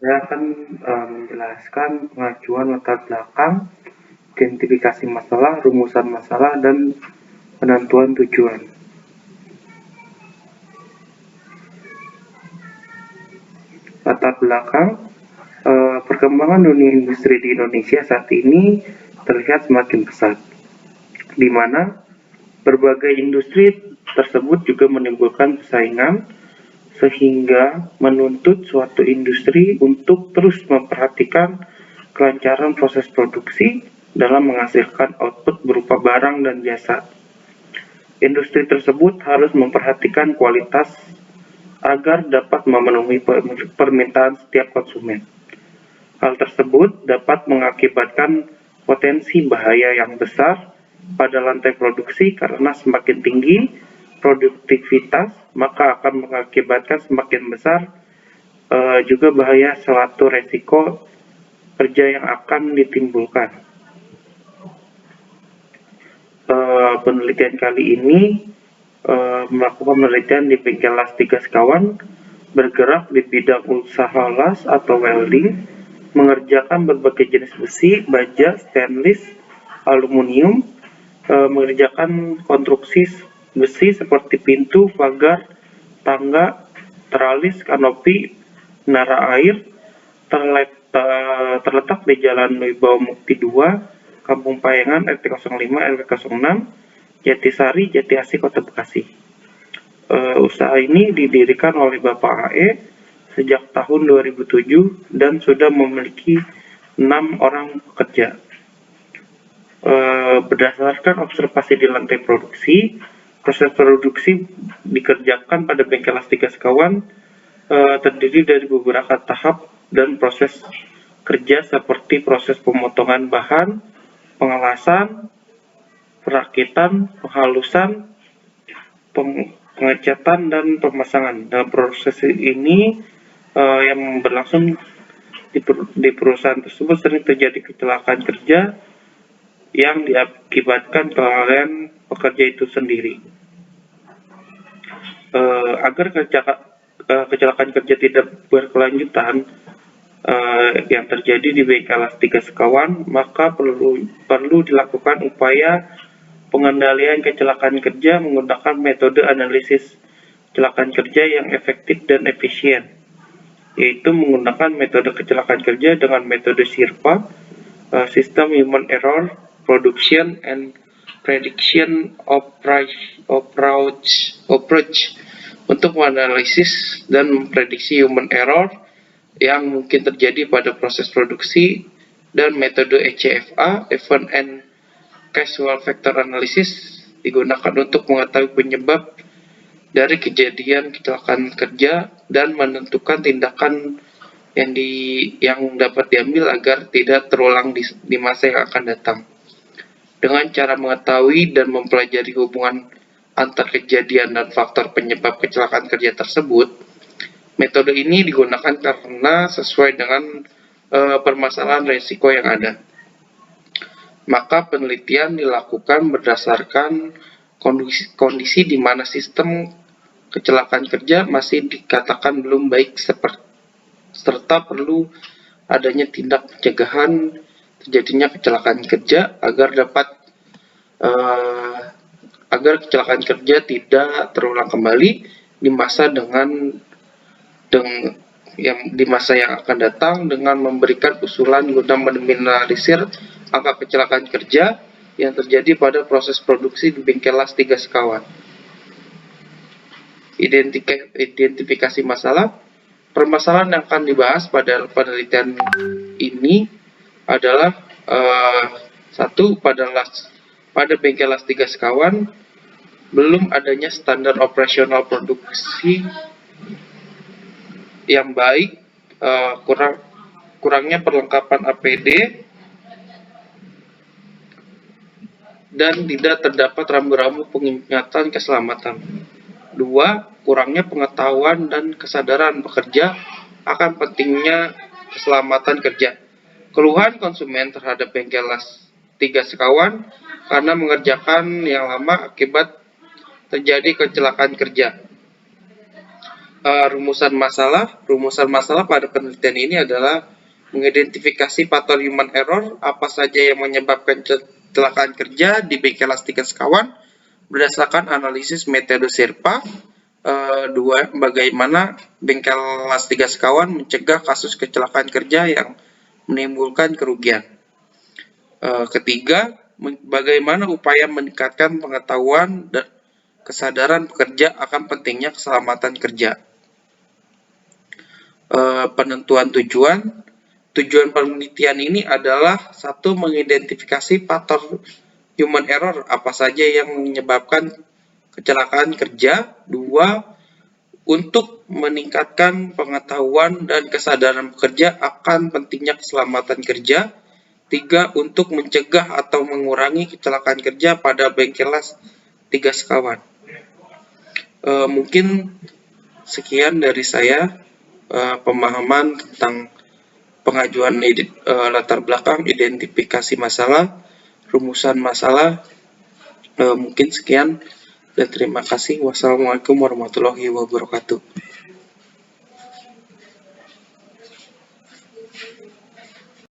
Saya akan menjelaskan pengajuan latar belakang, identifikasi masalah, rumusan masalah, dan penentuan tujuan. Latar belakang, perkembangan dunia industri di Indonesia saat ini terlihat semakin pesat, di mana berbagai industri tersebut juga menimbulkan persaingan sehingga menuntut suatu industri untuk terus memperhatikan kelancaran proses produksi dalam menghasilkan output berupa barang dan jasa. Industri tersebut harus memperhatikan kualitas agar dapat memenuhi permintaan setiap konsumen. Hal tersebut dapat mengakibatkan potensi bahaya yang besar pada lantai produksi karena semakin tinggi produktivitas maka akan mengakibatkan semakin besar juga bahaya suatu resiko kerja yang akan ditimbulkan. Penelitian kali ini melakukan penelitian di bengkel las 3 sekawan bergerak di bidang usaha las atau welding, mengerjakan berbagai jenis besi, baja, stainless, aluminium, mengerjakan konstruksi besi seperti pintu, pagar, tangga, teralis, kanopi, menara air, terletak di Jalan Wibawa Mukti 2, Kampung Payengan, RT 05, RW 06, Jatisari, Jati Asih, Kota Bekasi. Usaha ini didirikan oleh Bapak AE sejak tahun 2007 dan sudah memiliki 6 orang pekerja. Berdasarkan observasi di lantai produksi, proses produksi dikerjakan pada bengkel las 3 sekawan terdiri dari beberapa tahap dan proses kerja seperti proses pemotongan bahan, pengelasan, perakitan, penghalusan, pengecatan, dan pemasangan. Dalam proses ini yang berlangsung di perusahaan tersebut sering terjadi kecelakaan kerja yang diakibatkan kelalaian pekerja itu sendiri. Agar kecelakaan kerja tidak berkelanjutan yang terjadi di bengkel las 3 sekawan, maka perlu dilakukan upaya pengendalian kecelakaan kerja menggunakan metode analisis kecelakaan kerja yang efektif dan efisien, yaitu menggunakan metode kecelakaan kerja dengan metode SIRPA, System Human Error Production and Prediction Approach, untuk menganalisis dan memprediksi human error yang mungkin terjadi pada proses produksi, dan metode ECFA, Event and Causal Factor Analysis, digunakan untuk mengetahui penyebab dari kejadian kecelakaan kerja dan menentukan tindakan yang dapat diambil agar tidak terulang di masa yang akan datang. Dengan cara mengetahui dan mempelajari hubungan antar kejadian dan faktor penyebab kecelakaan kerja tersebut, metode ini digunakan karena sesuai dengan permasalahan risiko yang ada. Maka penelitian dilakukan berdasarkan kondisi di mana sistem kecelakaan kerja masih dikatakan belum baik, serta perlu adanya tindak pencegahan terjadinya kecelakaan kerja agar kecelakaan kerja tidak terulang kembali di masa yang akan datang, dengan memberikan usulan guna meminimalisir angka kecelakaan kerja yang terjadi pada proses produksi di bengkel las 3 sekawan. Identifikasi masalah. Permasalahan yang akan dibahas pada penelitian ini adalah satu, pada bengkel las 3 sekawan belum adanya standar operasional produksi yang baik, kurangnya perlengkapan APD, dan tidak terdapat rambu-rambu pengingatan keselamatan. 2. Kurangnya pengetahuan dan kesadaran pekerja akan pentingnya keselamatan kerja. Keluhan konsumen terhadap bengkel las 3 sekawan karena mengerjakan yang lama akibat terjadi kecelakaan kerja. Rumusan masalah. Rumusan masalah pada penelitian ini adalah mengidentifikasi faktor human error, apa saja yang menyebabkan kecelakaan kerja di bengkel las 3 sekawan berdasarkan analisis metode SERPA. 2. Bagaimana bengkel las 3 sekawan mencegah kasus kecelakaan kerja yang menimbulkan kerugian. Ketiga, bagaimana upaya meningkatkan pengetahuan dan kesadaran pekerja akan pentingnya keselamatan kerja. Penentuan tujuan. Tujuan penelitian ini adalah 1. Mengidentifikasi faktor human error, apa saja yang menyebabkan kecelakaan kerja. 2. Untuk meningkatkan pengetahuan dan kesadaran pekerja akan pentingnya keselamatan kerja. 3. Untuk mencegah atau mengurangi kecelakaan kerja pada bengkel las 3 sekawan. Mungkin sekian dari saya pemahaman tentang pengajuan latar belakang, identifikasi masalah, rumusan masalah. Mungkin sekian dan terima kasih. Wassalamualaikum warahmatullahi wabarakatuh.